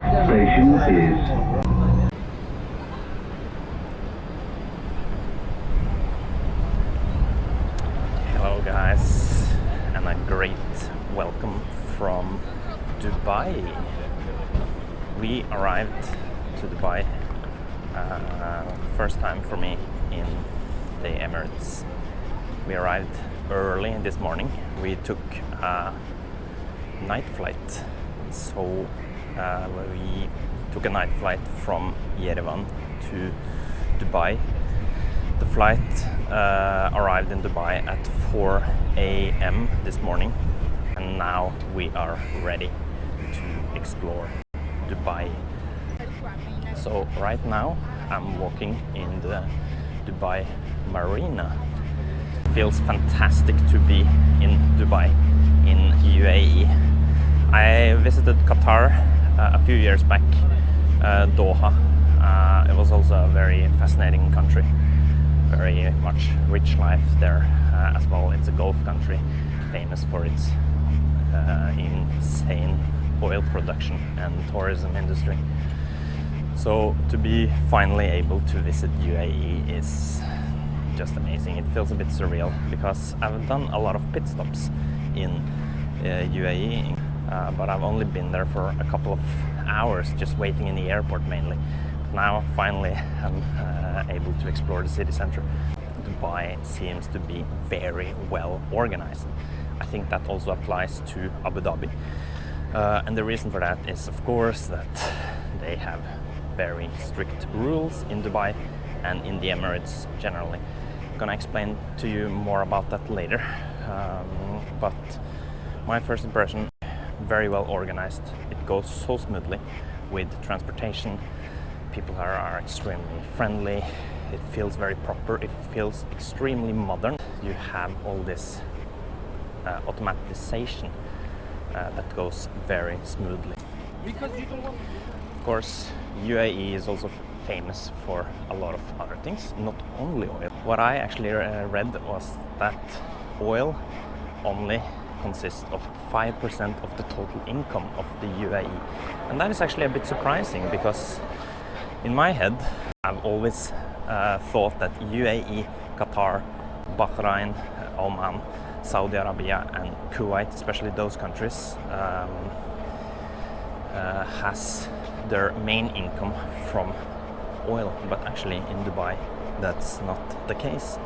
Station is... Hello guys, and a great welcome from Dubai. We arrived to Dubai, first time for me in the Emirates. We arrived early this morning. We took a night flight, so we took a night flight from Yerevan to Dubai. The flight arrived in Dubai at 4 a.m. this morning, and now we are ready to explore Dubai. So right now I'm walking in the Dubai Marina. Feels fantastic to be in Dubai, in UAE. I visited Qatar a few years back, Doha. It was also a very fascinating country. Very much rich life there as well. It's a Gulf country, famous for its insane oil production and tourism industry. So to be finally able to visit UAE is just amazing. It feels a bit surreal because I've done a lot of pit stops in UAE, but I've only been there for a couple of hours, just waiting in the airport mainly. Now finally I'm able to explore the city center. Dubai seems to be very well organized. I think that also applies to Abu Dhabi. And the reason for that is, of course, that they have very strict rules in Dubai and in the Emirates generally. I'm gonna explain to you more about that later. But my first impression, very well organized. It goes so smoothly with transportation. People are extremely friendly. It feels very proper. It feels extremely modern. You have all this automatization that goes very smoothly. Of course, UAE is also famous for a lot of other things, not only oil. What I actually read was that oil only consists of 5% of the total income of the UAE. And that is actually a bit surprising because in my head, I've always thought that UAE, Qatar, Bahrain, Oman, Saudi Arabia and Kuwait, especially those countries, has their main income from oil. But actually in Dubai, that's not the case.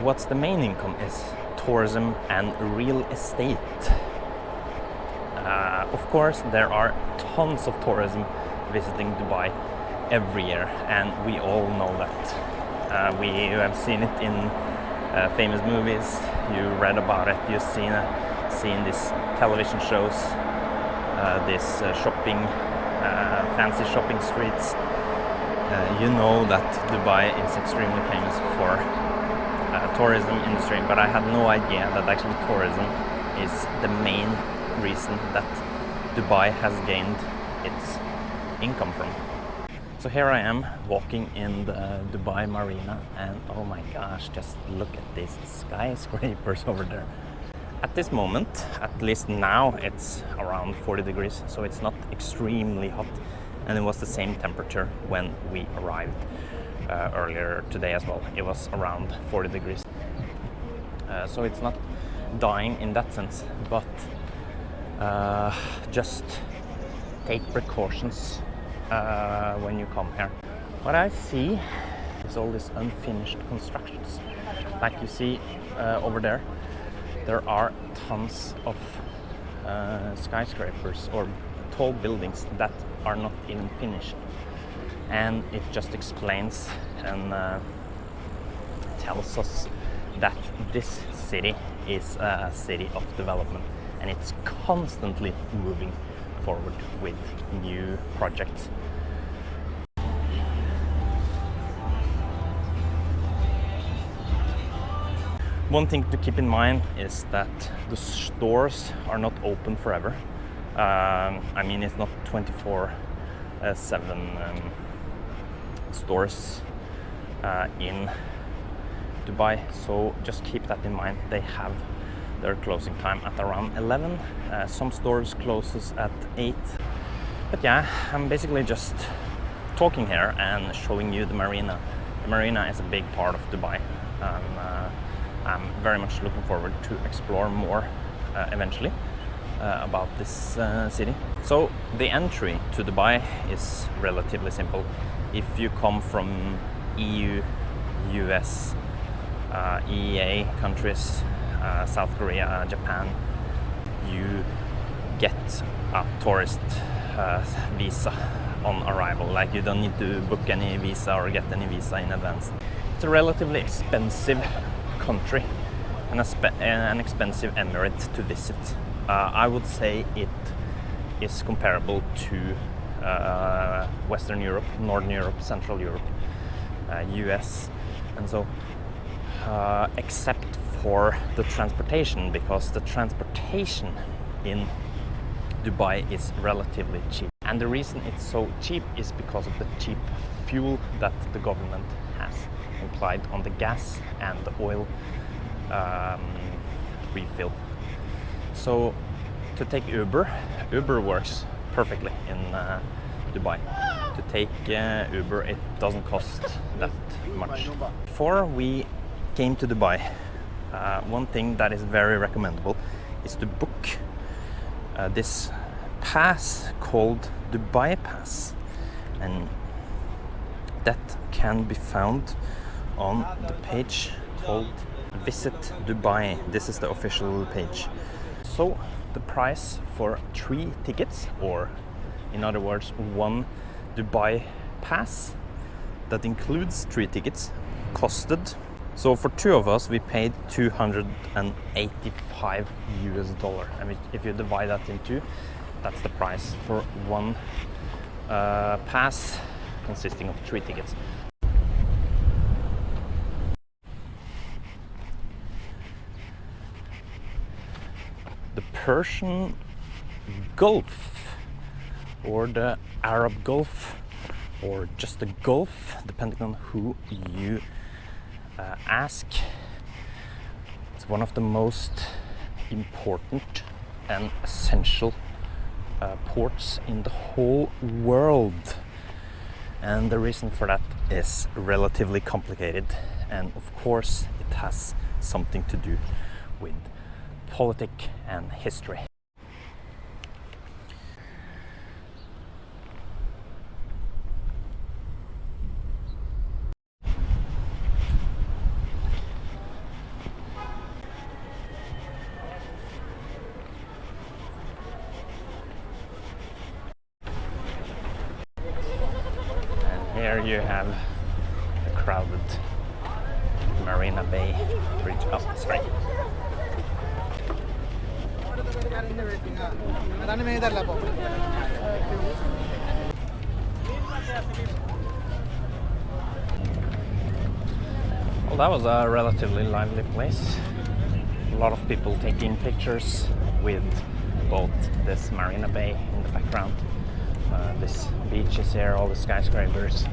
What's the main income is tourism and real estate. Of course, there are tons of tourism visiting Dubai every year, and we all know that. We have seen it in famous movies. You read about it. You've seen these television shows, this shopping, fancy shopping streets. You know that Dubai is extremely famous for tourism industry, but I had no idea that actually tourism is the main reason that Dubai has gained its income from. So here I am walking in the Dubai Marina, and oh my gosh, just look at these skyscrapers over there. At this moment, at least now, it's around 40 degrees, so it's not extremely hot, and it was the same temperature when we arrived earlier today as well. It was around 40 degrees. So it's not dying in that sense, but just take precautions when you come here. What I see is all these unfinished constructions. Like you see over there, there are tons of skyscrapers or tall buildings that are not even finished. And it just explains and tells us that this city is a city of development, and it's constantly moving forward with new projects. One thing to keep in mind is that the stores are not open forever. I mean, it's not 24/7 stores in Dubai, so just keep that in mind. They have their closing time at around 11. Some stores closes at 8. But yeah, I'm basically just talking here and showing you the marina. The marina is a big part of Dubai, and I'm very much looking forward to explore more eventually about this city. So the entry to Dubai is relatively simple. If you come from EU, US, EEA countries, South Korea, Japan, you get a tourist visa on arrival. Like, you don't need to book any visa or get any visa in advance. It's a relatively expensive country and an expensive emirate to visit. I would say it is comparable to Western Europe, Northern Europe, Central Europe, US, and so except for the transportation, because the transportation in Dubai is relatively cheap. And the reason it's so cheap is because of the cheap fuel that the government has applied on the gas and the oil refill. So to take Uber works perfectly in Dubai. To take Uber, it doesn't cost that much. Before we came to Dubai, one thing that is very recommendable is to book this pass called Dubai Pass, and that can be found on the page called Visit Dubai. This is the official page. So the price for 3 tickets, or in other words, 1 Dubai Pass that includes 3 tickets, costed. So for 2 of us, we paid $285. And if you divide that in 2, that's the price for 1 pass consisting of 3 tickets. The Persian Gulf, or the Arab Gulf, or just the Gulf, depending on who you ask. It's one of the most important and essential ports in the whole world, and the reason for that is relatively complicated, and of course it has something to do with politics and history. Here you have the crowded Marina Bay Bridge. Oh, sorry. Well, that was a relatively lively place. A lot of people taking pictures with both this Marina Bay in the background. This beach is here, all the skyscrapers,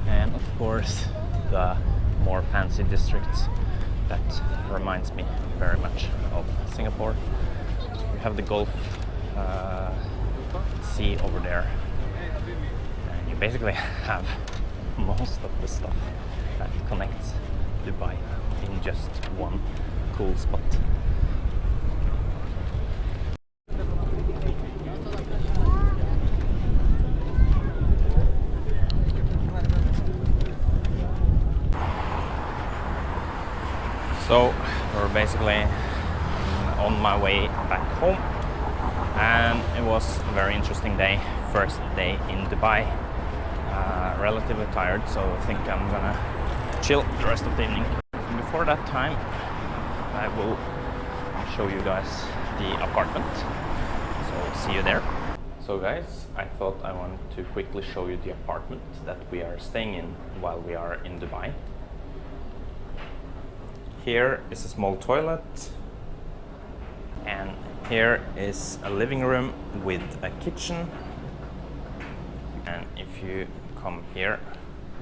and of course the more fancy districts. That reminds me very much of Singapore. We have the Gulf Sea over there, and you basically have most of the stuff that connects Dubai in just one cool spot. So we're basically on my way back home, and it was a very interesting day. First day in Dubai. Relatively tired, so I think I'm gonna chill the rest of the evening. Before that time, I will show you guys the apartment. So see you there. So guys, I thought I wanted to quickly show you the apartment that we are staying in while we are in Dubai. Here is a small toilet, and here is a living room with a kitchen. And if you come here,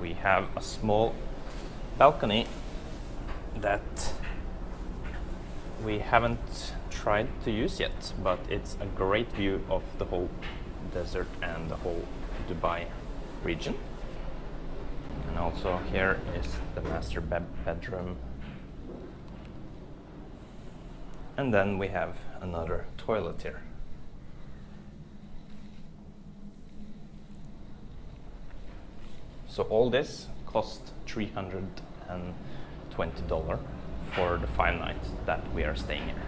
we have a small balcony that we haven't tried to use yet, but it's a great view of the whole desert and the whole Dubai region. And also here is the master bedroom. And then we have another toilet here. So all this cost $320 for the 5 nights that we are staying here.